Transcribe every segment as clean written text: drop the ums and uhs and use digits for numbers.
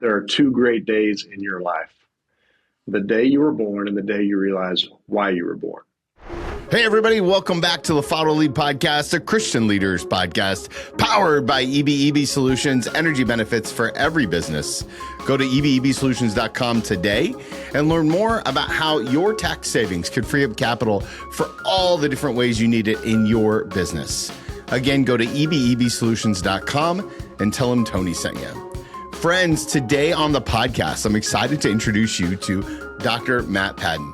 There are two great days in your life: the day you were born and the day you realize why you were born. Hey, everybody. Welcome back to the Follow Lead Podcast, a Christian leaders podcast powered by EBEB Solutions, energy benefits for every business. Go to ebebsolutions.com today and learn more about how your tax savings could free up capital for all the different ways you need it in your business. Again, go to ebebsolutions.com and tell them Tony sent you. Friends, today on the podcast, I'm excited to introduce you to Dr. Matt Paden.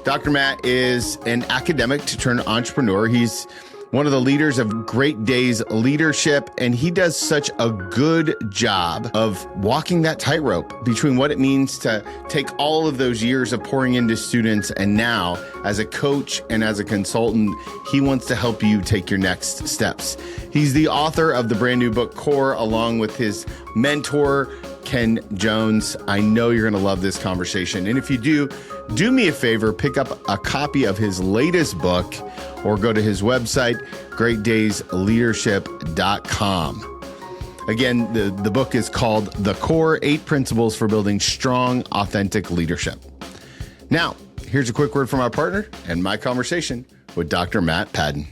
Dr. Matt is an academic to turn entrepreneur. He's one of the leaders of Great Days Leadership, and he does such a good job of walking that tightrope between what it means to take all of those years of pouring into students, and now as a coach and as a consultant, he wants to help you take your next steps. He's the author of the brand new book, Core, along with his mentor, Ken Jones. I know you're going to love this conversation. And if you do me a favor, pick up a copy of his latest book or go to his website, greatdaysleadership.com. Again, the book is called The Core, 8 Principles for Building Strong, Authentic Leadership. Now, here's a quick word from our partner and my conversation with Dr. Matt Paden.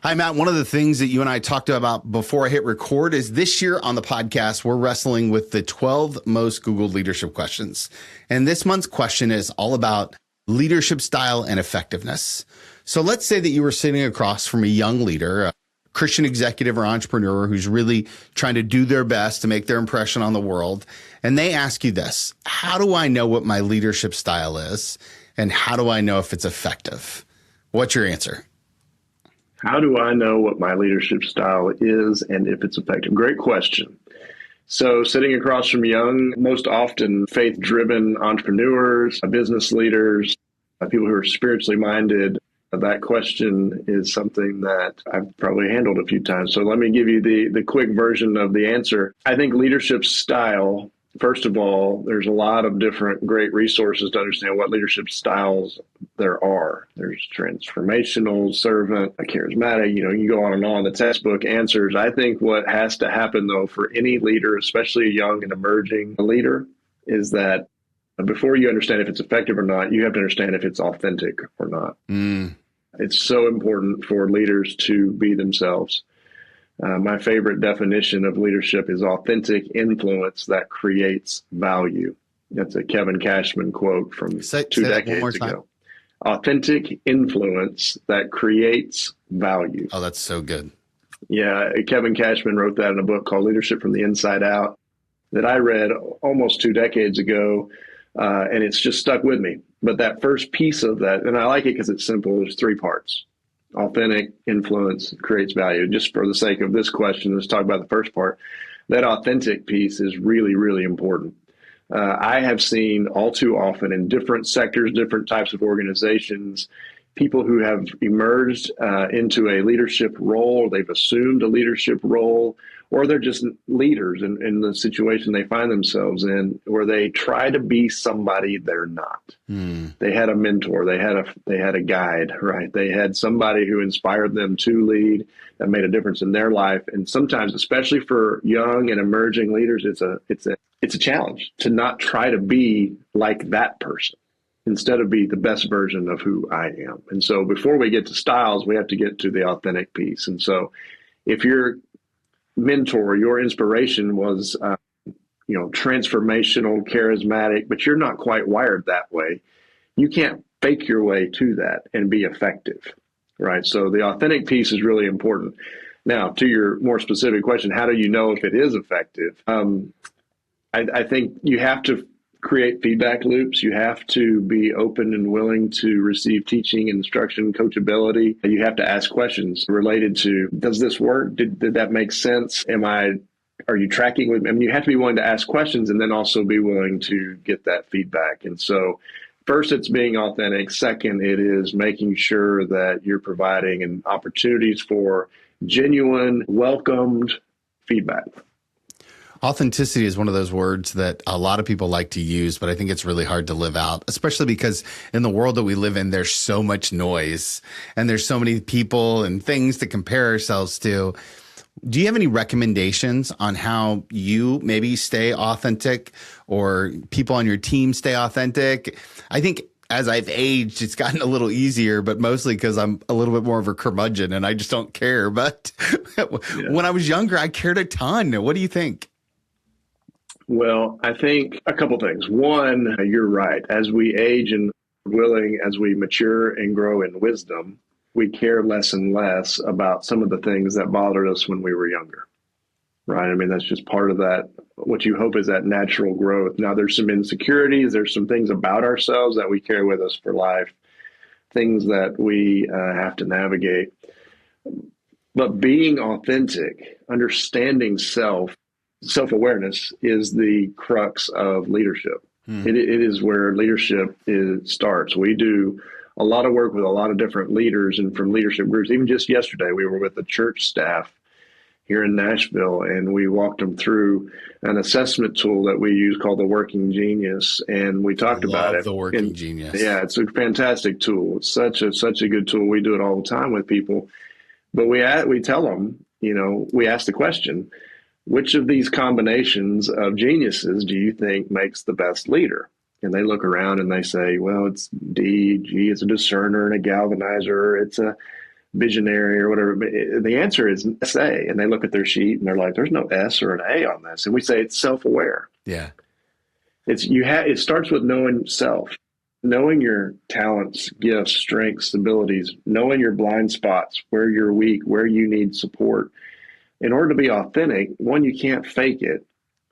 Hi, Matt. One of the things that you and I talked about before I hit record is this year on the podcast, we're wrestling with the 12 most Googled leadership questions. And this month's question is all about leadership style and effectiveness. So let's say that you were sitting across from a young leader, a Christian executive or entrepreneur who's really trying to do their best to make their impression on the world. And they ask you this: how do I know what my leadership style is? And how do I know if it's effective? What's your answer? How do I know what my leadership style is and if it's effective? Great question. So sitting across from young, most often faith-driven entrepreneurs, business leaders, people who are spiritually minded, that question is something that I've probably handled a few times. So let me give you the quick version of the answer. I think leadership style, first of all, there's a lot of different great resources to understand what leadership styles there are. There's transformational, servant, charismatic, you go on and on. The textbook answers. I think what has to happen, though, for any leader, especially a young and emerging leader, is that before you understand if it's effective or not, you have to understand if it's authentic or not. It's so important for leaders to be themselves. My favorite definition of leadership is authentic influence that creates value. That's a Kevin Cashman quote from two decades ago. Authentic influence that creates value. Oh, that's so good. Yeah, Kevin Cashman wrote that in a book called Leadership from the Inside Out that I read almost 2 decades ago, and it's just stuck with me. But that first piece of that, and I like it because it's simple, there's 3 parts. Authentic influence creates value. Just for the sake of this question, let's talk about the first part. That authentic piece is really, really important. I have seen all too often in different sectors, different types of organizations, people who have emerged into a leadership role, they've assumed a leadership role, or they're just leaders in the situation they find themselves in, where they try to be somebody they're not. They had a mentor, they had a guide, right? They had somebody who inspired them to lead, that made a difference in their life. And sometimes, especially for young and emerging leaders, it's a challenge to not try to be like that person, instead of be the best version of who I am. And so before we get to styles, we have to get to the authentic piece. And so if your mentor, your inspiration was, transformational, charismatic, but you're not quite wired that way, you can't fake your way to that and be effective, right? So the authentic piece is really important. Now, to your more specific question, how do you know if it is effective? I think you have to create feedback loops. You have to be open and willing to receive teaching, instruction, coachability. You have to ask questions related to, does this work? Did that make sense? Are you tracking with me? I mean, you have to be willing to ask questions and then also be willing to get that feedback. And so first, it's being authentic. Second, it is making sure that you're providing opportunities for genuine, welcomed feedback. Authenticity is one of those words that a lot of people like to use, but I think it's really hard to live out, especially because in the world that we live in, there's so much noise and there's so many people and things to compare ourselves to. Do you have any recommendations on how you maybe stay authentic or people on your team stay authentic? I think as I've aged, it's gotten a little easier, but mostly because I'm a little bit more of a curmudgeon and I just don't care. But when I was younger, I cared a ton. What do you think? Well, I think a couple things. One, you're right. As we age and as we mature and grow in wisdom, we care less and less about some of the things that bothered us when we were younger, right? I mean, that's just part of that. What you hope is that natural growth. Now, there's some insecurities. There's some things about ourselves that we carry with us for life, things that we have to navigate. But being authentic, understanding self-awareness is the crux of leadership. It is where leadership starts. We do a lot of work with a lot of different leaders and from leadership groups. Even just yesterday, we were with the church staff here in Nashville, and we walked them through an assessment tool that we use called the Working Genius, and we talked about it. The Working Genius. Yeah, it's a fantastic tool. It's such a good tool. We do it all the time with people, but we tell them, we ask the question, which of these combinations of geniuses do you think makes the best leader? And they look around and they say, well, it's D, G, it's a discerner and a galvanizer, it's a visionary or whatever. The answer is S, A. And they look at their sheet and they're like, there's no S or an A on this. And we say it's self-aware. Yeah. It starts with knowing self, knowing your talents, gifts, strengths, abilities, knowing your blind spots, where you're weak, where you need support. In order to be authentic, one, you can't fake it.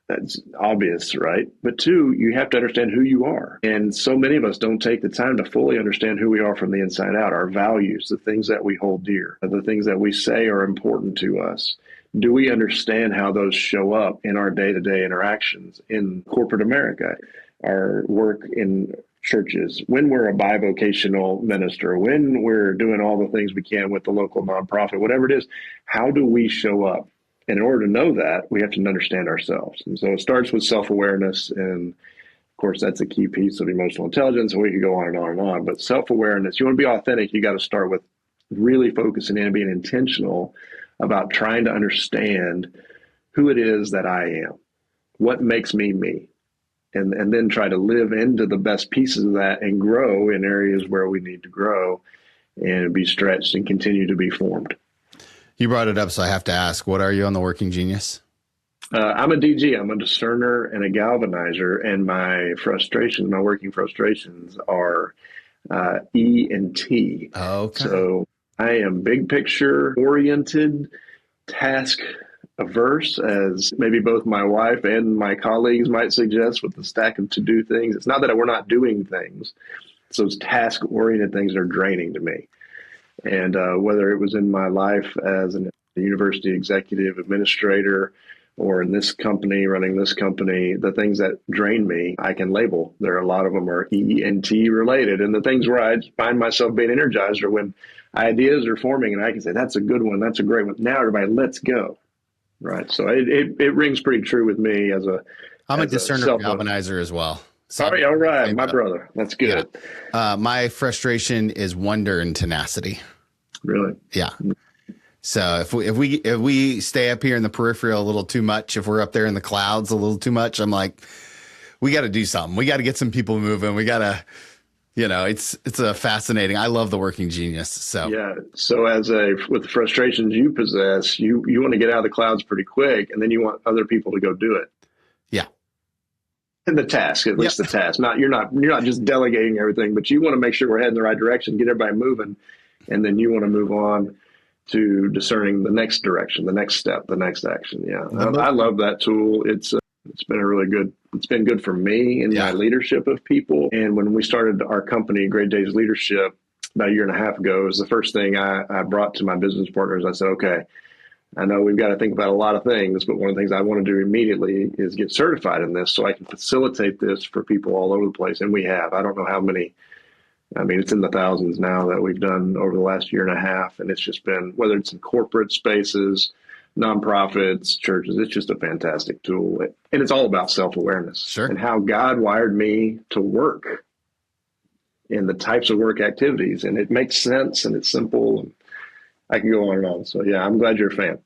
That's obvious, right? But two, you have to understand who you are. And so many of us don't take the time to fully understand who we are from the inside out, our values, the things that we hold dear, the things that we say are important to us. Do we understand how those show up in our day-to-day interactions in corporate America, our work in churches, when we're a bivocational minister, when we're doing all the things we can with the local nonprofit, whatever it is, how do we show up? And in order to know that, we have to understand ourselves. And so it starts with self-awareness. And of course, that's a key piece of emotional intelligence. And we could go on and on and on. But self-awareness, you want to be authentic, you got to start with really focusing in and being intentional about trying to understand who it is that I am, what makes me me. And then try to live into the best pieces of that and grow in areas where we need to grow and be stretched and continue to be formed. You brought it up, so I have to ask, what are you on the Working Genius? I'm a DG. I'm a discerner and a galvanizer, and my working frustrations are E and T. Okay. So I am big picture oriented, task averse, as maybe both my wife and my colleagues might suggest with the stack of to-do things. It's not that we're not doing things. It's those task-oriented things that are draining to me. And whether it was in my life as a university executive administrator or in this company, running this company, the things that drain me, I can label. There are a lot of them are E and T related. And the things where I find myself being energized are when ideas are forming and I can say, that's a good one. That's a great one. Now everybody, let's go. Right. So it rings pretty true with me I'm a discerner galvanizer as well. So all right. My brother. That's good. Yeah. My frustration is wonder and tenacity. Really? Yeah. So if we stay up here in the periphery a little too much, if we're up there in the clouds a little too much, I'm like, we got to do something. We got to get some people moving. We got to, it's a fascinating. I love the Working Genius. So yeah. So with the frustrations you possess, you want to get out of the clouds pretty quick, and then you want other people to go do it. Yeah. And the task, at least the task. You're not just delegating everything, but you want to make sure we're heading the right direction, get everybody moving, and then you want to move on to discerning the next direction, the next step, the next action. Yeah, I love that tool. It's been good for me in my leadership of people. And when we started our company, Great Days Leadership, about a year and a half ago, it was the first thing I brought to my business partners. I said, okay, I know we've got to think about a lot of things, but one of the things I want to do immediately is get certified in this so I can facilitate this for people all over the place. And we have. I don't know how many. I mean, it's in the thousands now that we've done over the last year and a half. And it's just been, whether it's in corporate spaces, nonprofits, churches, it's just a fantastic tool. And it's all about self-awareness and how God wired me to work and the types of work activities. And it makes sense and it's simple. And I can go on and on. So, yeah, I'm glad you're a fan.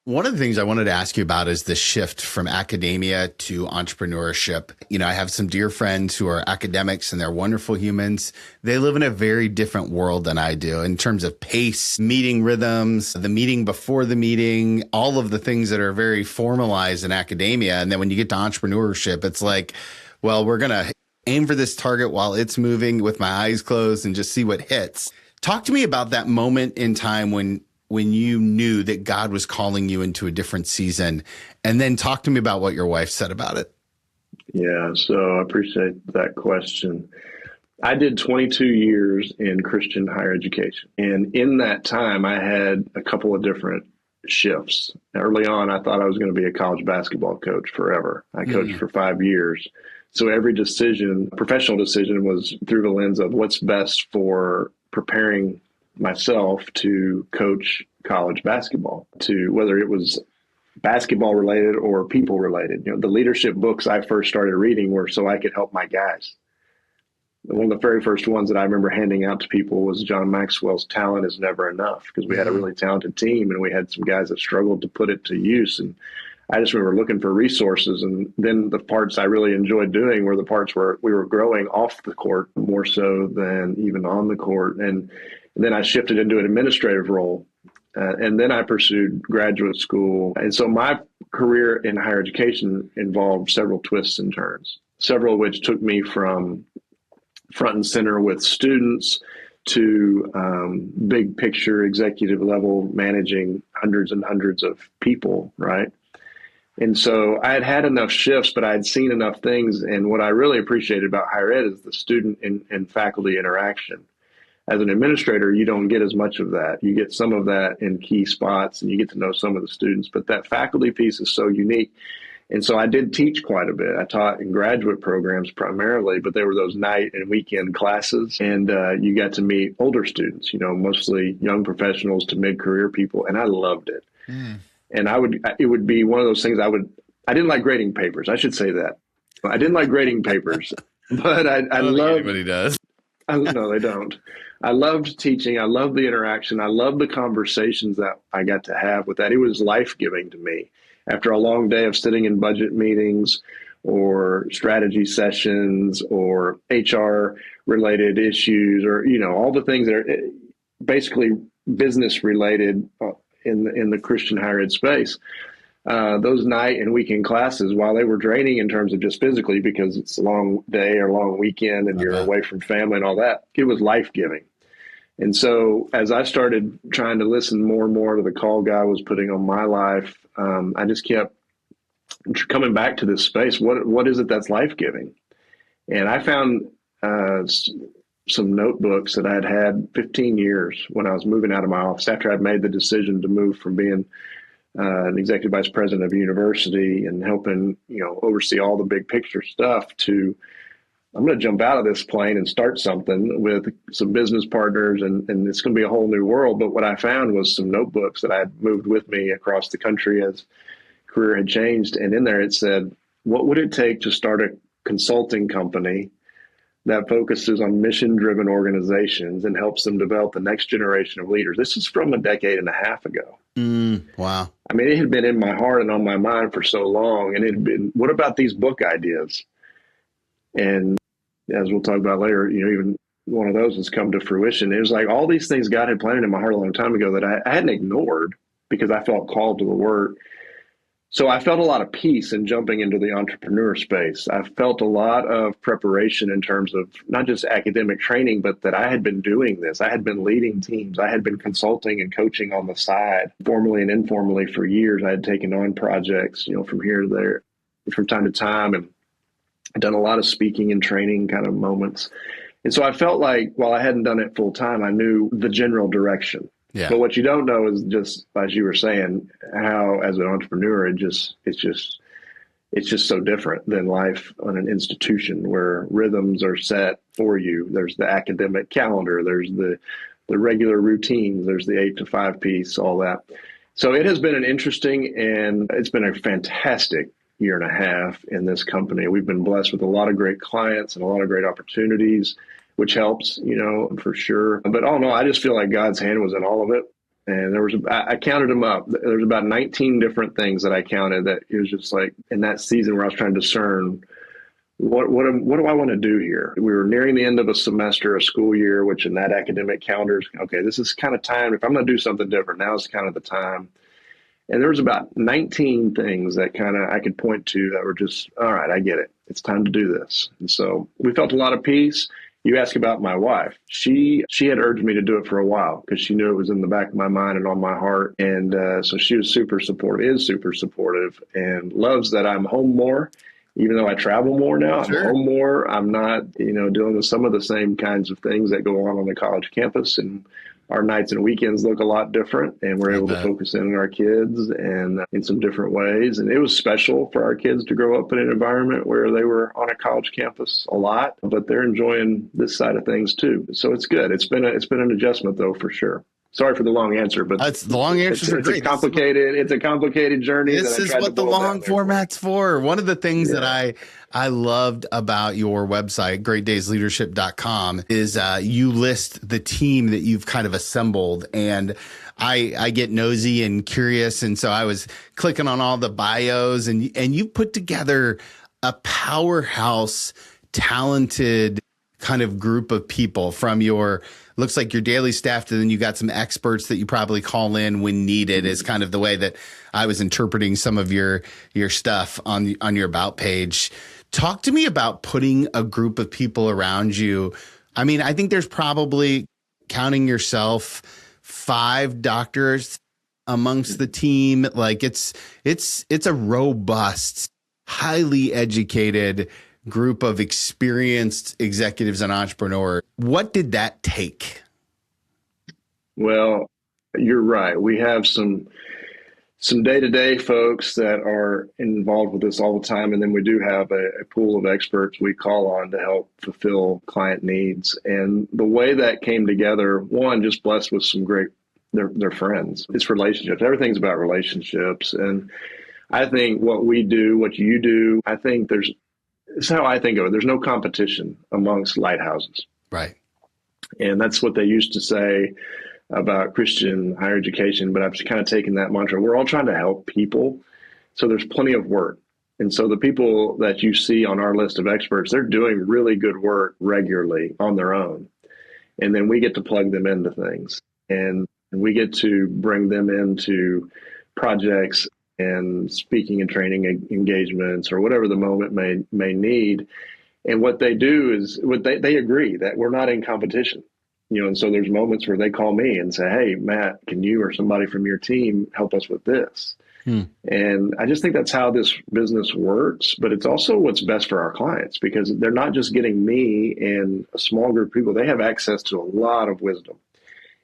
One of the things I wanted to ask you about is the shift from academia to entrepreneurship. I have some dear friends who are academics and they're wonderful humans. They live in a very different world than I do in terms of pace, meeting rhythms, the meeting before the meeting, all of the things that are very formalized in academia. And then when you get to entrepreneurship, it's like, well, we're going to aim for this target while it's moving with my eyes closed and just see what hits. Talk to me about that moment in time when you knew that God was calling you into a different season, and then talk to me about what your wife said about it. Yeah, so I appreciate that question. I did 22 years in Christian higher education. And in that time, I had a couple of different shifts. Early on, I thought I was going to be a college basketball coach forever. I coached for 5 years. So every decision, professional decision, was through the lens of what's best for preparing myself to coach college basketball, to whether it was basketball related or people related. The leadership books I first started reading were so I could help my guys. One of the very first ones that I remember handing out to people was John Maxwell's Talent is Never Enough, because we had a really talented team and we had some guys that struggled to put it to use. And I just remember looking for resources. And then the parts I really enjoyed doing were the parts where we were growing off the court more so than even on the court. And then I shifted into an administrative role. And then I pursued graduate school. And so my career in higher education involved several twists and turns, several of which took me from front and center with students to big picture executive level, managing hundreds and hundreds of people, right? And so I had had enough shifts, but I had seen enough things. And what I really appreciated about higher ed is the student and faculty interaction. As an administrator, you don't get as much of that. You get some of that in key spots and you get to know some of the students, but that faculty piece is so unique. And so I did teach quite a bit. I taught in graduate programs primarily, but there were those night and weekend classes, and you got to meet older students, mostly young professionals to mid-career people, and I loved it. And it would be one of those things I didn't like grading papers. I should say that. I didn't like grading papers, but I don't loved. think anybody does. No, they don't. I loved teaching. I loved the interaction. I loved the conversations that I got to have with that. It was life-giving to me. After a long day of sitting in budget meetings or strategy sessions or HR related issues or, all the things that are basically business related in the Christian higher ed space, those night and weekend classes, while they were draining in terms of just physically because it's a long day or long weekend and you're away from family and all that, it was life-giving. And so as I started trying to listen more and more to the call God was putting on my life, I just kept coming back to this space. What is it that's life-giving? And I found some notebooks that I'd had 15 years when I was moving out of my office after I'd made the decision to move from being an executive vice president of a university and helping, oversee all the big picture stuff to I'm going to jump out of this plane and start something with some business partners, and it's going to be a whole new world. But what I found was some notebooks that I had moved with me across the country as career had changed. And in there it said, what would it take to start a consulting company that focuses on mission-driven organizations and helps them develop the next generation of leaders? This is from a decade and a half ago. Wow. I mean, it had been in my heart and on my mind for so long. And it had been, what about these book ideas? And as we'll talk about later, even one of those has come to fruition. It was like all these things God had planted in my heart a long time ago that I hadn't ignored because I felt called to the work. So I felt a lot of peace in jumping into the entrepreneur space. I felt a lot of preparation in terms of not just academic training, but that I had been doing this. I had been leading teams. I had been consulting and coaching on the side, formally and informally for years. I had taken on projects, from here to there from time to time, and done a lot of speaking and training kind of moments. And so I felt like while I hadn't done it full time, I knew the general direction. Yeah. But what you don't know is just, as you were saying, how as an entrepreneur, it's just so different than life on an institution where rhythms are set for you. There's the academic calendar, there's the regular routines, there's the 8 to 5 piece, all that. So it has been an interesting and it's been a fantastic year and a half in this company. We've been blessed with a lot of great clients and a lot of great opportunities, which helps, for sure. But all in all, I just feel like God's hand was in all of it. And I counted them up. There's about 19 different things that I counted that it was just like in that season where I was trying to discern what do I want to do here? We were nearing the end of a semester, a school year, which in that academic calendar is, okay, this is kind of time. If I'm going to do something different, now is kind of the time. And there was about 19 things that kind of I could point to that were just, all right, I get it. It's time to do this. And so we felt a lot of peace. You ask about my wife. She had urged me to do it for a while because she knew it was in the back of my mind and on my heart. And so she was super supportive, is super supportive, and loves that I'm home more. Even though I travel more now, I'm home more. I'm not, dealing with some of the same kinds of things that go on the college campus. And our nights and weekends look a lot different, and we're able to focus in on our kids and in some different ways. And it was special for our kids to grow up in an environment where they were on a college campus a lot, but they're enjoying this side of things too. So it's good. It's been an adjustment though, for sure. Sorry for the long answer, but that's the long answer. It's a complicated journey. This is what the long format's for. One of the things that I loved about your website, greatdaysleadership.com, is you list the team that you've kind of assembled. And I get nosy and curious. And so I was clicking on all the bios, and you put together a powerhouse, talented kind of group of people from looks like your daily staff, and then you got some experts that you probably call in when needed, is kind of the way that I was interpreting some of your stuff on your About page. Talk to me about putting a group of people around you. I mean, I think there's probably, counting yourself, 5 doctors amongst the team. Like it's a robust, highly educated group of experienced executives and entrepreneurs. What did that take? Well, you're right. We have some day-to-day folks that are involved with this all the time. And then we do have a pool of experts we call on to help fulfill client needs. And the way that came together, one, just blessed with some great, they're friends. It's relationships. Everything's about relationships. And I think what we do, what you do, I think it's how I think of it. There's no competition amongst lighthouses. Right. And that's what they used to say about Christian higher education. But I've kind of taken that mantra. We're all trying to help people. So there's plenty of work. And so the people that you see on our list of experts, they're doing really good work regularly on their own. And then we get to plug them into things. And we get to bring them into projects and speaking and training engagements or whatever the moment may need. And what they do is they agree that we're not in competition, and so there's moments where they call me and say, hey, Matt, can you or somebody from your team help us with this? And I just think that's how this business works, but it's also what's best for our clients because they're not just getting me and a small group of people. They have access to a lot of wisdom.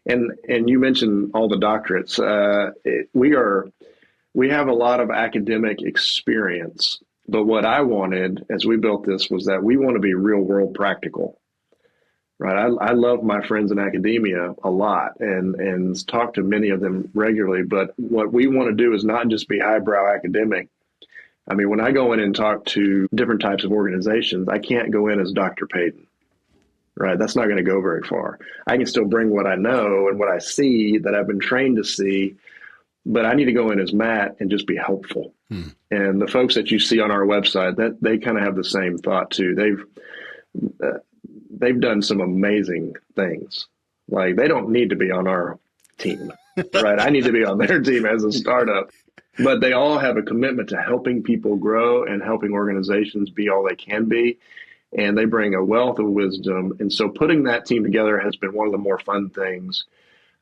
And you mentioned all the doctorates. We have a lot of academic experience, but what I wanted as we built this was that we want to be real world practical, right? I love my friends in academia a lot and talk to many of them regularly, but what we want to do is not just be highbrow academic. I mean, when I go in and talk to different types of organizations, I can't go in as Dr. Paden, right? That's not going to go very far. I can still bring what I know and what I see that I've been trained to see, but I need to go in as Matt and just be helpful. And the folks that you see on our website, that they kind of have the same thought too. They've done some amazing things. Like they don't need to be on our team, right? I need to be on their team as a startup, but they all have a commitment to helping people grow and helping organizations be all they can be. And they bring a wealth of wisdom. And so putting that team together has been one of the more fun things.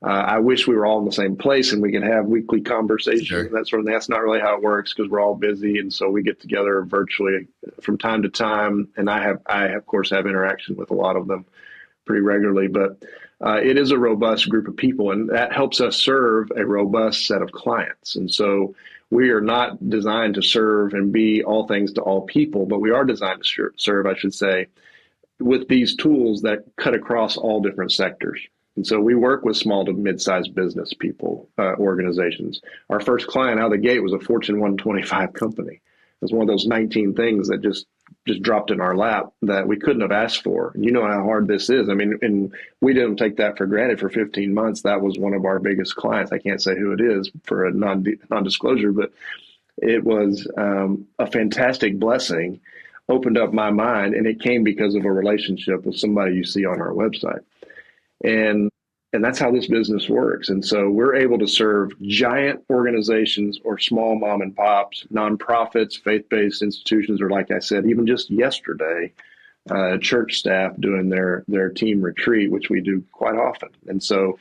I wish we were all in the same place and we could have weekly conversations. Sure. That sort of thing. That's not really how it works because we're all busy. And so we get together virtually from time to time. And I of course, have interaction with a lot of them pretty regularly. But it is a robust group of people, and that helps us serve a robust set of clients. And so we are not designed to serve and be all things to all people, but we are designed to serve, I should say, with these tools that cut across all different sectors. And so we work with small to mid-sized business people, organizations. Our first client out of the gate was a Fortune 125 company. It was one of those 19 things that just just dropped in our lap that we couldn't have asked for. You know how hard this is. I mean, and we didn't take that for granted. For 15 months, that was one of our biggest clients. I can't say who it is for a non-disclosure, but it was a fantastic blessing, opened up my mind, and it came because of a relationship with somebody you see on our website. And that's how this business works. And so we're able to serve giant organizations or small mom and pops, nonprofits, faith-based institutions, or like I said, even just yesterday, church staff doing their team retreat, which we do quite often. And so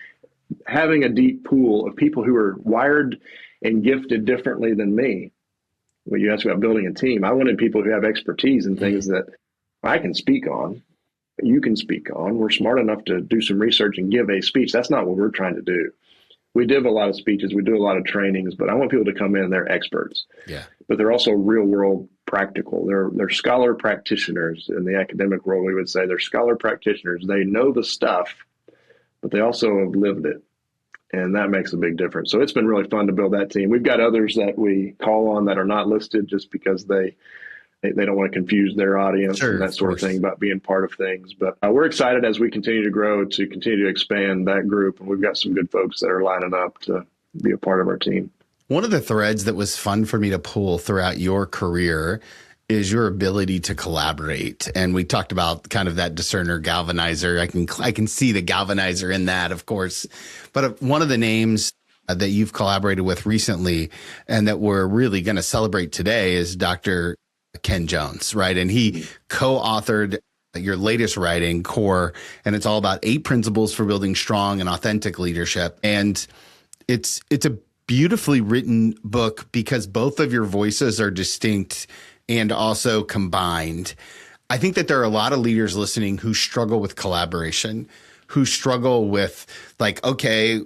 having a deep pool of people who are wired and gifted differently than me. When you asked about building a team, I wanted people who have expertise in things that I can speak on, you can speak on. We're smart enough to do some research and give a speech. That's not what we're trying to do. We give a lot of speeches, we do a lot of trainings, but I want people to come in, they're experts. Yeah. But they're also real world practical. They're scholar practitioners. In the academic world, we would say they're scholar practitioners. They know the stuff, but they also have lived it. And that makes a big difference. So it's been really fun to build that team. We've got others that we call on that are not listed just because they don't want to confuse their audience and that sort of thing about being part of things. But we're excited as we continue to grow to continue to expand that group. And we've got some good folks that are lining up to be a part of our team. One of the threads that was fun for me to pull throughout your career is your ability to collaborate. And we talked about kind of that discerner galvanizer. I can see the galvanizer in that, of course. But one of the names that you've collaborated with recently and that we're really going to celebrate today is Dr. Ken Jones, right? And he co-authored your latest writing, Core, and it's all about 8 principles for building strong and authentic leadership. And it's a beautifully written book because both of your voices are distinct and also combined. I think that there are a lot of leaders listening who struggle with collaboration, who struggle with like, okay,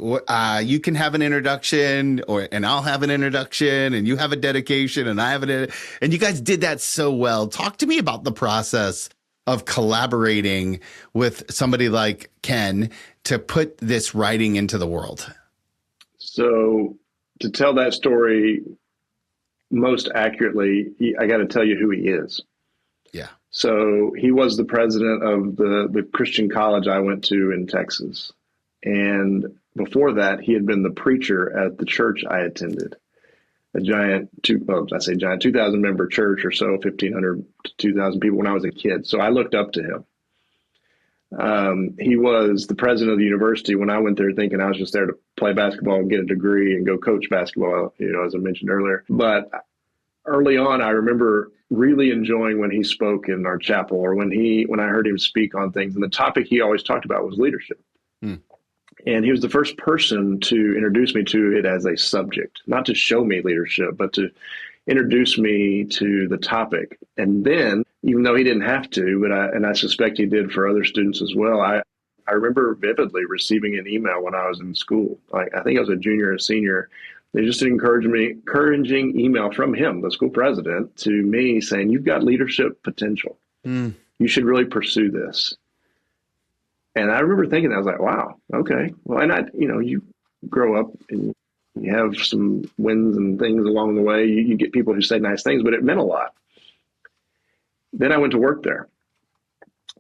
you can have an introduction and I'll have an introduction and you have a dedication and I have and you guys did that so well. Talk to me about the process of collaborating with somebody like Ken to put this writing into the world. So to tell that story most accurately, I got to tell you who he is. Yeah. So he was the president of the Christian college I went to in Texas. And before that, he had been the preacher at the church I attended, a giant 2,000 member church or so, 1,500 to 2,000 people when I was a kid. So I looked up to him. He was the president of the university when I went there thinking I was just there to play basketball and get a degree and go coach basketball, as I mentioned earlier. But early on, I remember really enjoying when he spoke in our chapel or when I heard him speak on things. And the topic he always talked about was leadership. And he was the first person to introduce me to it as a subject, not to show me leadership, but to introduce me to the topic. And then, even though he didn't have to, and I suspect he did for other students as well, I remember vividly receiving an email when I was in school. Like, I think I was a junior or senior. They just encouraging email from him, the school president, to me saying, you've got leadership potential. You should really pursue this. And I remember thinking, I was like, wow, okay. Well, and you grow up and you have some wins and things along the way. You get people who say nice things, but it meant a lot. Then I went to work there.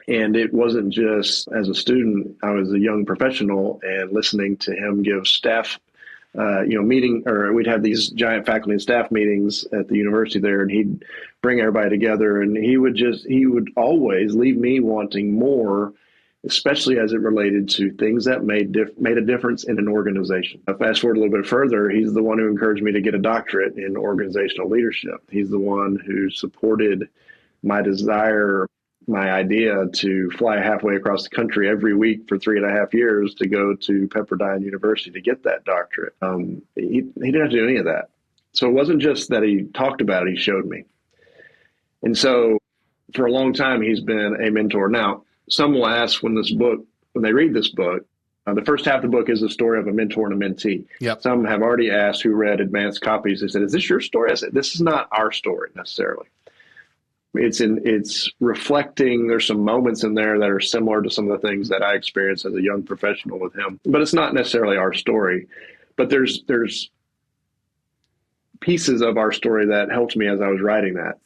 And it wasn't just as a student, I was a young professional and listening to him give staff meeting, or we'd have these giant faculty and staff meetings at the university there, and he'd bring everybody together, and he would always leave me wanting more, especially as it related to things that made a difference in an organization. Fast forward a little bit further, he's the one who encouraged me to get a doctorate in organizational leadership. He's the one who supported my desire, my idea to fly halfway across the country every week for 3.5 years to go to Pepperdine University to get that doctorate. He didn't have to do any of that. So it wasn't just that he talked about it, he showed me. And so for a long time, he's been a mentor. Now, some will ask when they read this book, the first half of the book is the story of a mentor and a mentee. Yep. Some have already asked who read advanced copies. They said, is this your story? I said, this is not our story necessarily. It's reflecting, there's some moments in there that are similar to some of the things that I experienced as a young professional with him, but it's not necessarily our story. But there's pieces of our story that helped me as I was writing that.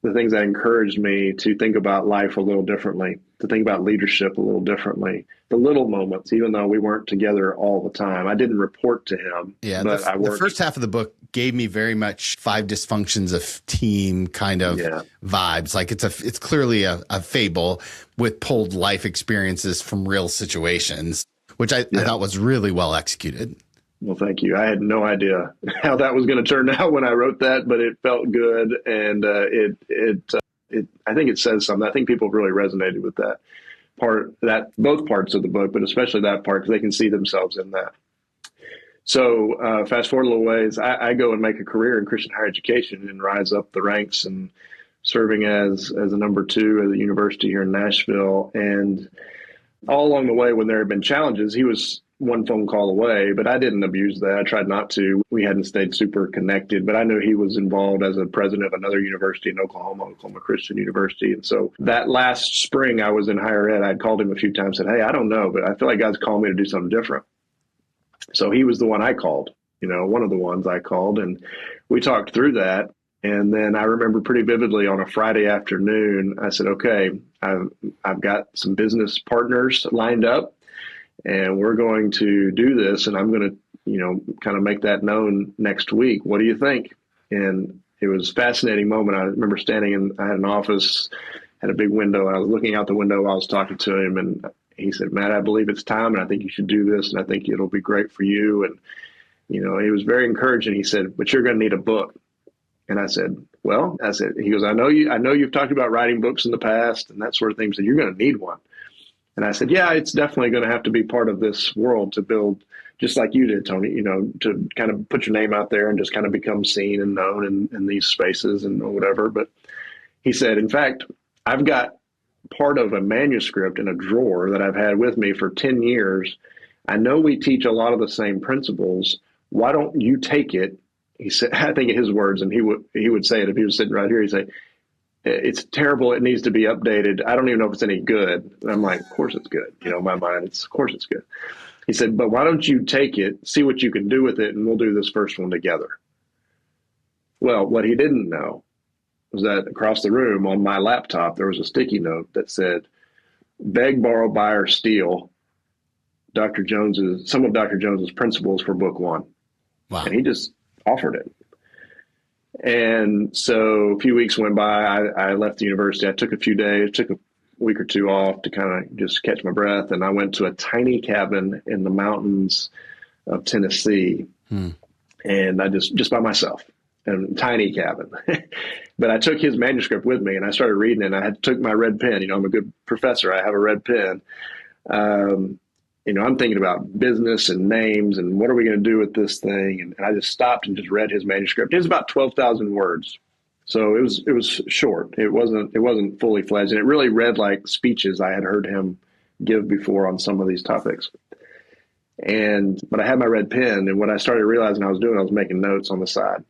the things that encouraged me to think about life a little differently, to think about leadership a little differently. The little moments, even though we weren't together all the time. I didn't report to him, but I the worked. first half of the book gave me very much Five Dysfunctions of Team kind of vibes. Like it's clearly a fable with pulled life experiences from real situations, which I thought was really well executed. Well, thank you. I had no idea how that was going to turn out when I wrote that, but it felt good, and I think it says something. I think people really resonated with that part, that both parts of the book, but especially that part, because they can see themselves in that. So fast forward a little ways, I go and make a career in Christian higher education and rise up the ranks and serving as a number 2 at the university here in Nashville. And all along the way, when there had been challenges, he was one phone call away, but I didn't abuse that. I tried not to. We hadn't stayed super connected, but I knew he was involved as a president of another university in Oklahoma Christian University. And so that last spring I was in higher ed, I'd called him a few times, said, hey, I don't know, but I feel like God's calling me to do something different. So he was the one I called, one of the ones I called, and we talked through that. And then I remember pretty vividly on a Friday afternoon, I said, okay, I've got some business partners lined up, and we're going to do this, and I'm going to, kind of make that known next week. What do you think? And it was a fascinating moment. I remember I had an office, had a big window, and I was looking out the window while I was talking to him, and he said, Matt, I believe it's time, and I think you should do this, and I think it'll be great for you. And, he was very encouraging. He said, but you're going to need a book. And I said, he goes, I know you've talked about writing books in the past and that sort of thing. So you're going to need one. And I said, yeah, it's definitely going to have to be part of this world to build, just like you did, Tony, to kind of put your name out there and just kind of become seen and known in these spaces and whatever. But he said, in fact, I've got part of a manuscript in a drawer that I've had with me for 10 years. I know we teach a lot of the same principles. Why don't you take it? He said, I think in his words, and he would say it if he was sitting right here, he'd say, it's terrible. It needs to be updated. I don't even know if it's any good. And I'm like, of course it's good. In my mind, of course it's good. He said, but why don't you take it, see what you can do with it, and we'll do this first one together. Well, what he didn't know was that across the room on my laptop, there was a sticky note that said, beg, borrow, buy, or steal some of Dr. Jones's principles for book 1. Wow. And he just offered it. And so a few weeks went by. I left the university. I took a week or 2 off to kind of just catch my breath. And I went to a tiny cabin in the mountains of Tennessee. And I just by myself, and a tiny cabin. But I took his manuscript with me and I started reading it. And I took my red pen. I'm a good professor. I have a red pen. I'm thinking about business and names and what are we going to do with this thing? And I just stopped and just read his manuscript. It was about 12,000 words. So it was short. It wasn't fully fledged. And it really read like speeches I had heard him give before on some of these topics. But I had my red pen, and what I started realizing I was making notes on the side.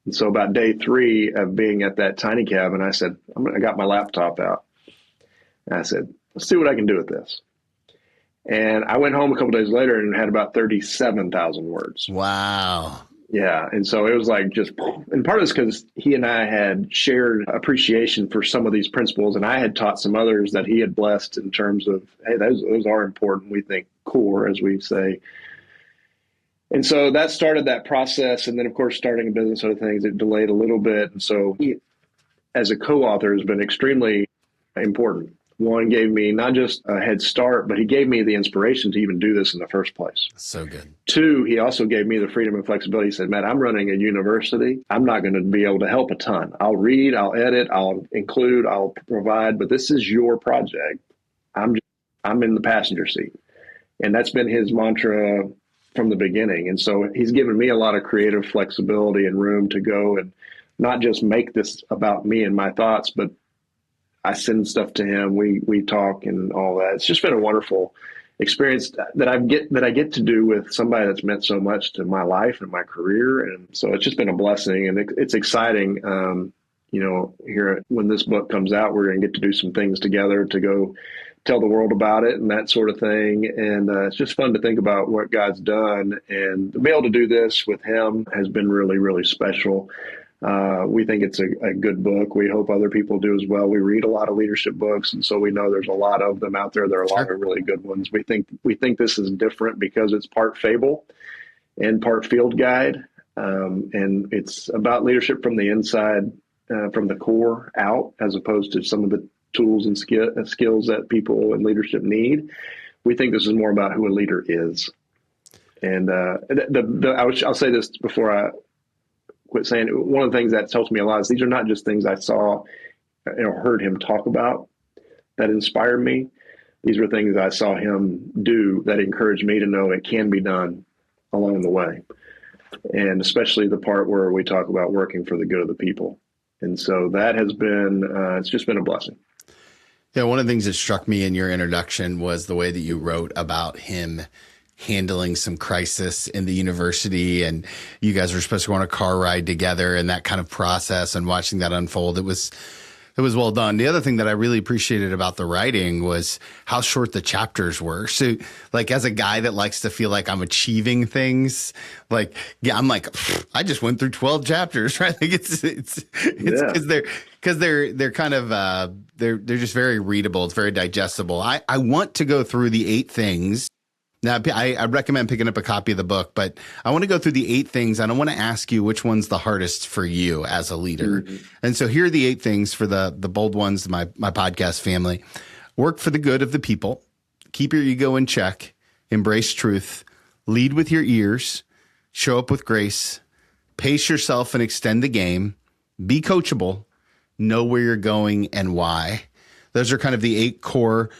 And so about day 3 of being at that tiny cabin, I said, I got my laptop out. And I said, let's see what I can do with this. And I went home a couple days later and had about 37,000 words. Wow. Yeah. And so it was like and part of it's because he and I had shared appreciation for some of these principles. And I had taught some others that he had blessed in terms of, hey, those are important. We think core, as we say. And so that started that process. And then, of course, starting a business, other things, it delayed a little bit. And so he, as a co-author, has been extremely important. One, gave me not just a head start, but he gave me the inspiration to even do this in the first place. So good. 2, he also gave me the freedom and flexibility. He said, Matt, I'm running a university. I'm not going to be able to help a ton. I'll read, I'll edit, I'll include, I'll provide, but this is your project. I'm in the passenger seat. And that's been his mantra from the beginning. And so he's given me a lot of creative flexibility and room to go and not just make this about me and my thoughts, but I send stuff to him. We talk and all that. It's just been a wonderful experience that I get to do with somebody that's meant so much to my life and my career. And so it's just been a blessing, and it's exciting. Here when this book comes out, we're going to get to do some things together to go tell the world about it and that sort of thing. And it's just fun to think about what God's done, and to be able to do this with him has been really, really special. We think it's a good book. We hope other people do as well. We read a lot of leadership books, and so we know there's a lot of them out there. There are a lot of really good ones. We think this is different because it's part fable and part field guide, and it's about leadership from the inside, from the core out, as opposed to some of the tools and skills that people in leadership need. We think this is more about who a leader is. And I'll say this before I quit saying, one of the things that helps me a lot is these are not just things I saw or heard him talk about that inspired me. These were things I saw him do that encouraged me to know it can be done along the way. And especially the part where we talk about working for the good of the people. And so that has been, it's just been a blessing. Yeah, one of the things that struck me in your introduction was the way that you wrote about him handling some crisis in the university, and you guys were supposed to go on a car ride together, and that kind of process and watching that unfold. It was well done. The other thing that I really appreciated about the writing was how short the chapters were. So, like, as a guy that likes to feel like I'm achieving things, like, yeah, I'm like, I just went through 12 chapters, right? Like it's because they're kind of they're just very readable. It's very digestible. I want to go through the 8 things. Now, I recommend picking up a copy of the book, but I want to go through the 8 things, and I want to ask you which one's the hardest for you as a leader. Mm-hmm. And so here are the 8 things for the bold ones, my podcast family. Work for the good of the people. Keep your ego in check. Embrace truth. Lead with your ears. Show up with grace. Pace yourself and extend the game. Be coachable. Know where you're going and why. Those are kind of the 8 core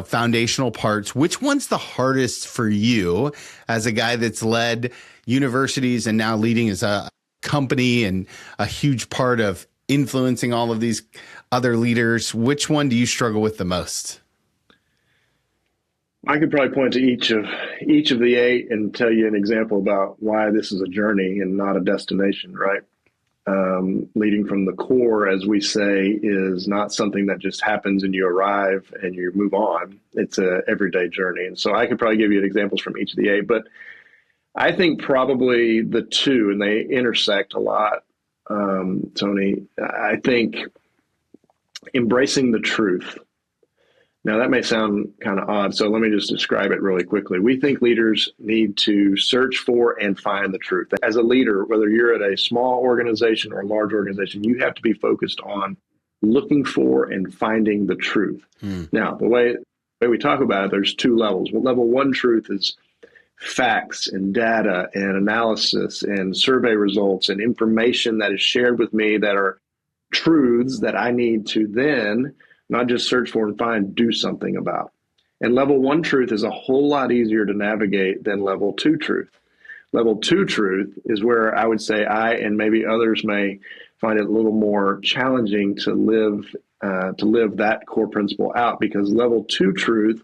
foundational parts. Which one's the hardest for you as a guy that's led universities and now leading as a company and a huge part of influencing all of these other leaders? Which one do you struggle with the most? I could probably point to each of the 8 and tell you an example about why this is a journey and not a destination, right? Leading from the core, as we say, is not something that just happens and you arrive and you move on. It's a everyday journey. And so I could probably give you examples from each of the 8, but I think probably the 2, and they intersect a lot, Tony. I think embracing the truth. Now, that may sound kind of odd, so let me just describe it really quickly. We think leaders need to search for and find the truth. As a leader, whether you're at a small organization or a large organization, you have to be focused on looking for and finding the truth. Now, the way we talk about it, there's 2 levels. Well, level 1 truth is facts and data and analysis and survey results and information that is shared with me that are truths that I need to then not just search for and find, do something about. And level 1 truth is a whole lot easier to navigate than level 2 truth. Level 2 truth is where I would say I and maybe others may find it a little more challenging to live that core principle out, because level 2 truth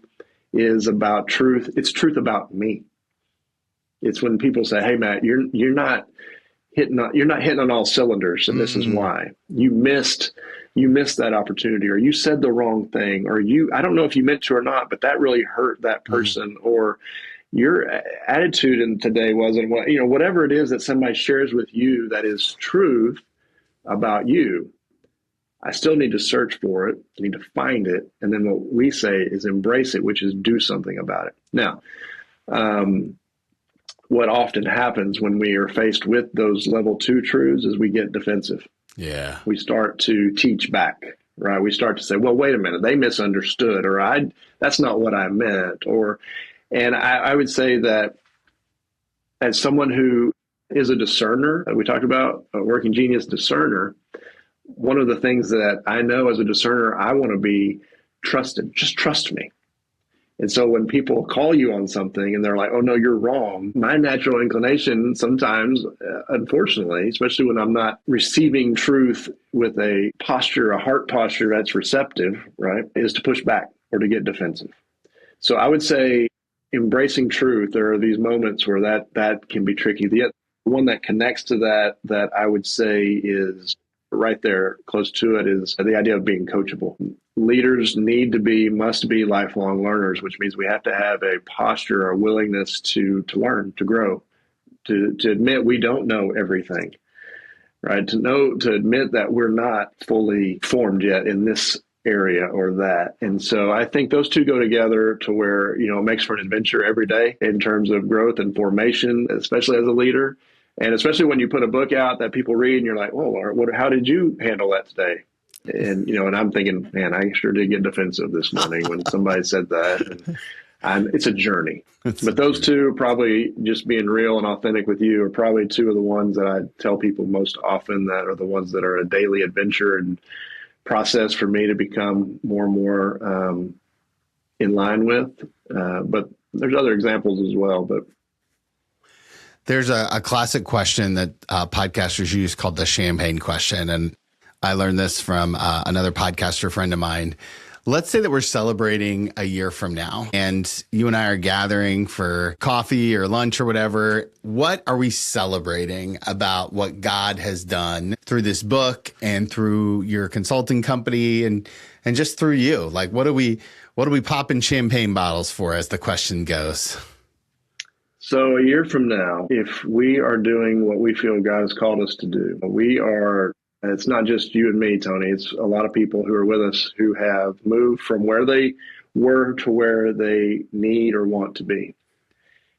is about truth. It's truth about me. It's when people say, "Hey, Matt, you're not hitting on all cylinders, and this is why you missed that opportunity, or you said the wrong thing, or I don't know if you meant to or not, but that really hurt that person, or your attitude in today wasn't whatever it is that somebody shares with you that is truth about you. I still need to search for it. I need to find it. And then what we say is embrace it, which is do something about it." Now, what often happens when we are faced with those level 2 truths is we get defensive. Yeah. We start to teach back, right? We start to say, well, wait a minute, they misunderstood, or that's not what I meant. And I would say that as someone who is a discerner, we talked about a working genius discerner, one of the things that I know as a discerner, I want to be trusted. Just trust me. And so when people call you on something and they're like, "Oh, no, you're wrong," my natural inclination sometimes, unfortunately, especially when I'm not receiving truth with a heart posture that's receptive, right, is to push back or to get defensive. So I would say embracing truth, there are these moments where that can be tricky. The one that connects to that I would say is right there close to it is the idea of being coachable. Leaders must be lifelong learners, which means we have to have a posture, a willingness to learn, to grow, to admit we don't know everything, right? To admit that we're not fully formed yet in this area or that. And so I think those two go together to where, it makes for an adventure every day in terms of growth and formation, especially as a leader. And especially when you put a book out that people read and you're like, oh, Lord, how did you handle that today? And I'm thinking, man, I sure did get defensive this morning when somebody said that. And it's a journey. But those two, probably just being real and authentic with you, are probably two of the ones that I tell people most often, that are the ones that are a daily adventure and process for me to become more and more in line with. But there's other examples as well. But there's a classic question that podcasters use called the champagne question. And I learned this from another podcaster friend of mine. Let's say that we're celebrating a year from now and you and I are gathering for coffee or lunch or whatever. What are we celebrating about what God has done through this book and through your consulting company and just through you? Like, what are we popping champagne bottles for, as the question goes? So a year from now, if we are doing what we feel God has called us to do, it's not just you and me, Tony. It's a lot of people who are with us who have moved from where they were to where they need or want to be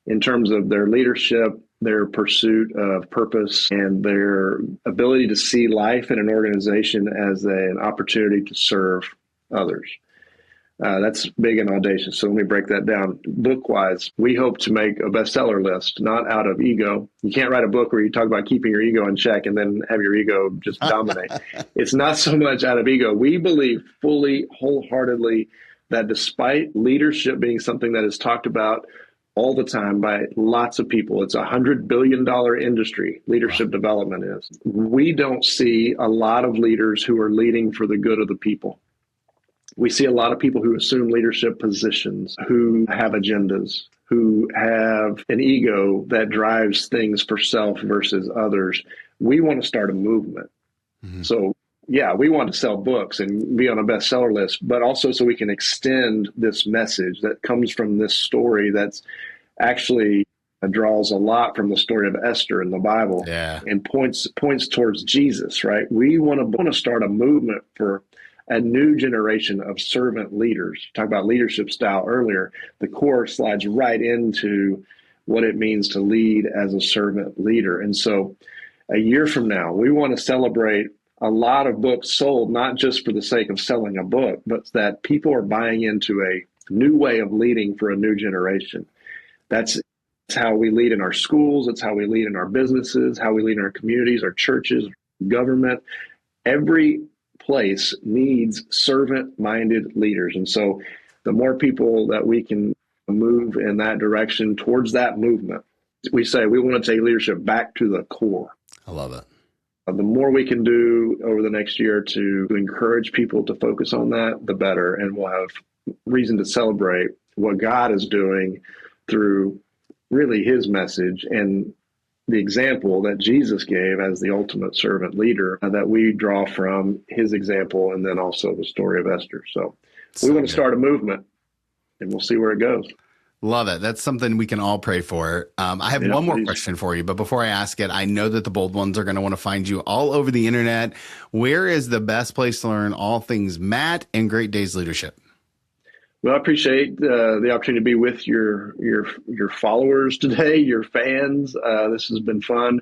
in terms of their leadership, their pursuit of purpose, and their ability to see life in an organization as an opportunity to serve others. That's big and audacious. So let me break that down. Book-wise, we hope to make a bestseller list, not out of ego. You can't write a book where you talk about keeping your ego in check and then have your ego just dominate. It's not so much out of ego. We believe fully, wholeheartedly, that despite leadership being something that is talked about all the time by lots of people, it's $100 billion industry, leadership development is. We don't see a lot of leaders who are leading for the good of the people. We see a lot of people who assume leadership positions, who have agendas, who have an ego that drives things for self versus others. We want to start a movement. Mm-hmm. So, yeah, we want to sell books and be on a bestseller list, but also so we can extend this message that comes from this story that's actually draws a lot from the story of Esther in the Bible and points towards Jesus, right? We want to start a movement for a new generation of servant leaders. Talk about leadership style earlier. The core slides right into what it means to lead as a servant leader. And so a year from now, we want to celebrate a lot of books sold, not just for the sake of selling a book, but that people are buying into a new way of leading for a new generation. That's how we lead in our schools. It's how we lead in our businesses, how we lead in our communities, our churches, government. Every place needs servant-minded leaders. And so the more people that we can move in that direction towards that movement, we say we want to take leadership back to the core. I love it. The more we can do over the next year to encourage people to focus on that, the better. And we'll have reason to celebrate what God is doing through really his message and the example that Jesus gave as the ultimate servant leader that we draw from his example, and then also the story of Esther. So we want to start a movement, and we'll see where it goes. Love it. That's something we can all pray for. I have one more question for you, but before I ask it, I know that the bold ones are going to want to find you all over the internet. Where is the best place to learn all things Matt and Great Days Leadership? Well, I appreciate the opportunity to be with your followers today, your fans. This has been fun.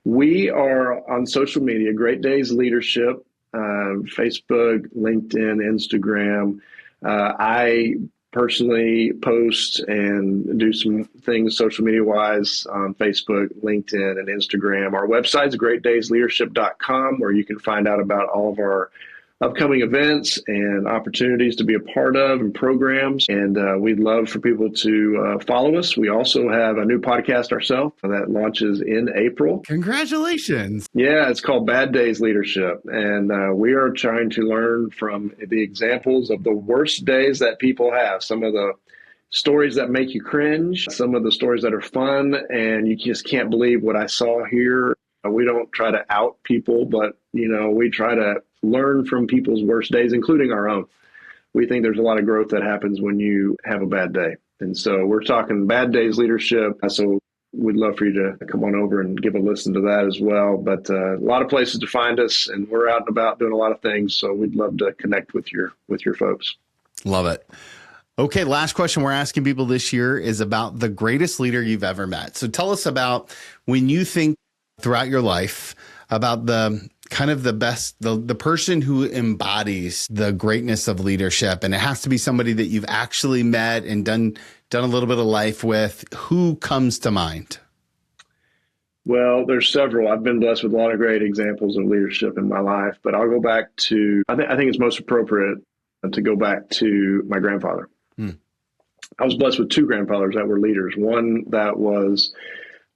We are on social media, Great Days Leadership, Facebook, LinkedIn, Instagram. I personally post and do some things social media wise on Facebook, LinkedIn, and Instagram. Our website is greatdaysleadership.com, where you can find out about all of our upcoming events and opportunities to be a part of and programs. And we'd love for people to follow us. We also have a new podcast ourselves that launches in April. Congratulations. Yeah, it's called Bad Days Leadership. And we are trying to learn from the examples of the worst days that people have. Some of the stories that make you cringe, some of the stories that are fun, and you just can't believe what I saw here. We don't try to out people, but, we try to learn from people's worst days, including our own. We think there's a lot of growth that happens when you have a bad day. And so we're talking Bad Days Leadership. So we'd love for you to come on over and give a listen to that as well. But a lot of places to find us, and we're out and about doing a lot of things. So we'd love to connect with your folks. Love it. Okay, last question we're asking people this year is about the greatest leader you've ever met. So tell us about when you think throughout your life about the kind of the best, the person who embodies the greatness of leadership. And it has to be somebody that you've actually met and done a little bit of life with. Who comes to mind? Well, there's several. I've been blessed with a lot of great examples of leadership in my life, but I'll go back to, I think it's most appropriate to go back to my grandfather. I was blessed with two grandfathers that were leaders. One that was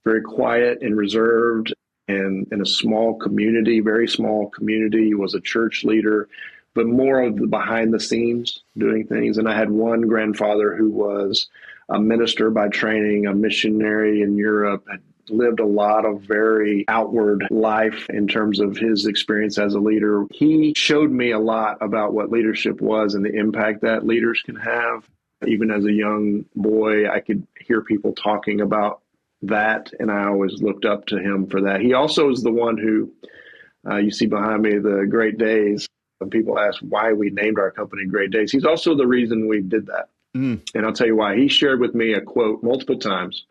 very quiet and reserved and in a small community, very small community. He was a church leader, but more of the behind the scenes doing things. And I had one grandfather who was a minister by training, a missionary in Europe, had lived a lot of very outward life in terms of his experience as a leader. He showed me a lot about what leadership was and the impact that leaders can have. Even as a young boy, I could hear people talking about that, and I always looked up to him for that. He also is the one who, you see behind me, the Great Days. When people ask why we named our company Great Days, he's also the reason we did that. And I'll tell you why. He shared with me a quote multiple times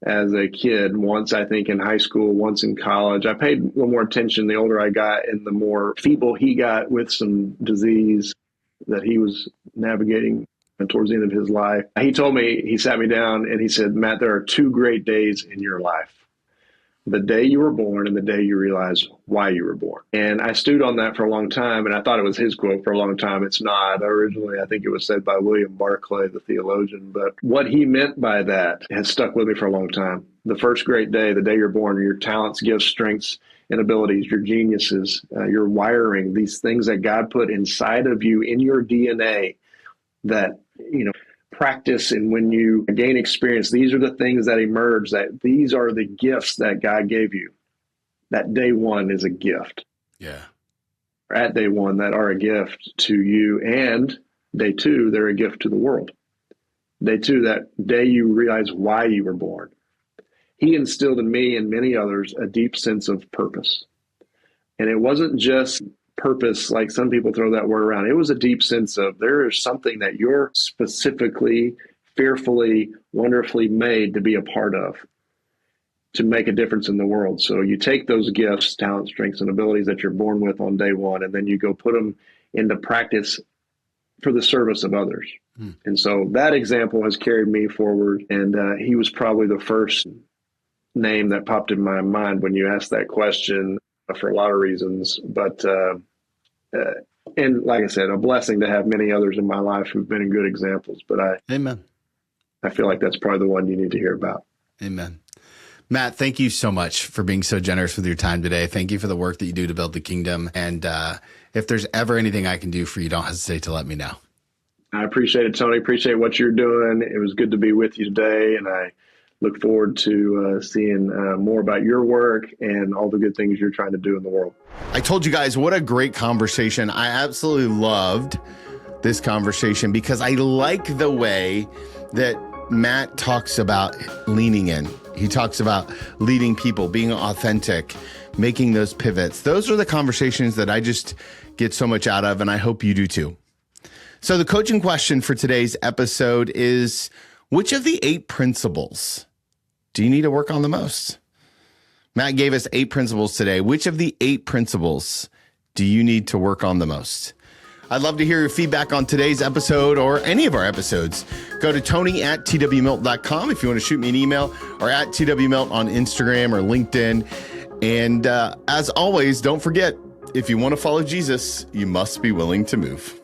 as a kid, once I think in high school, once in college. I paid a little more attention the older I got and the more feeble he got with some disease that he was navigating towards the end of his life. He told me, he sat me down and he said, Matt, there are two great days in your life. The day you were born and the day you realize why you were born. And I stewed on that for a long time, and I thought it was his quote for a long time. It's not. Originally, I think it was said by William Barclay, the theologian. But what he meant by that has stuck with me for a long time. The first great day, the day you're born, your talents, gifts, strengths, and abilities, your geniuses, your wiring, these things that God put inside of you in your DNA that, practice, and when you gain experience, these are the things that emerge, that these are the gifts that God gave you. That day one is a gift. Yeah. At day one, that are a gift to you. And day two, they're a gift to the world. Day two, that day you realize why you were born. He instilled in me and many others a deep sense of purpose. And it wasn't just purpose, like some people throw that word around. It was a deep sense of there is something that you're specifically, fearfully, wonderfully made to be a part of, to make a difference in the world. So you take those gifts, talents, strengths, and abilities that you're born with on day one, and then you go put them into practice for the service of others. And so that example has carried me forward. And he was probably the first name that popped in my mind when you asked that question, for a lot of reasons. But, and like I said, a blessing to have many others in my life who've been good examples. But Amen. I feel like that's probably the one you need to hear about. Amen. Matt, thank you so much for being so generous with your time today. Thank you for the work that you do to build the kingdom. And if there's ever anything I can do for you, don't hesitate to let me know. I appreciate it, Tony. Appreciate what you're doing. It was good to be with you today. And I look forward to seeing more about your work and all the good things you're trying to do in the world. I told you guys what a great conversation. I absolutely loved this conversation because I like the way that Matt talks about leaning in. He talks about leading people, being authentic, making those pivots. Those are the conversations that I just get so much out of, and I hope you do too. So the coaching question for today's episode is, which of the 8 principles do you need to work on the most? Matt gave us 8 principles today. Which of the 8 principles do you need to work on the most? I'd love to hear your feedback on today's episode or any of our episodes. Go to tony@twmilt.com if you want to shoot me an email, or @twmilt on Instagram or LinkedIn. And as always, don't forget, if you want to follow Jesus, you must be willing to move.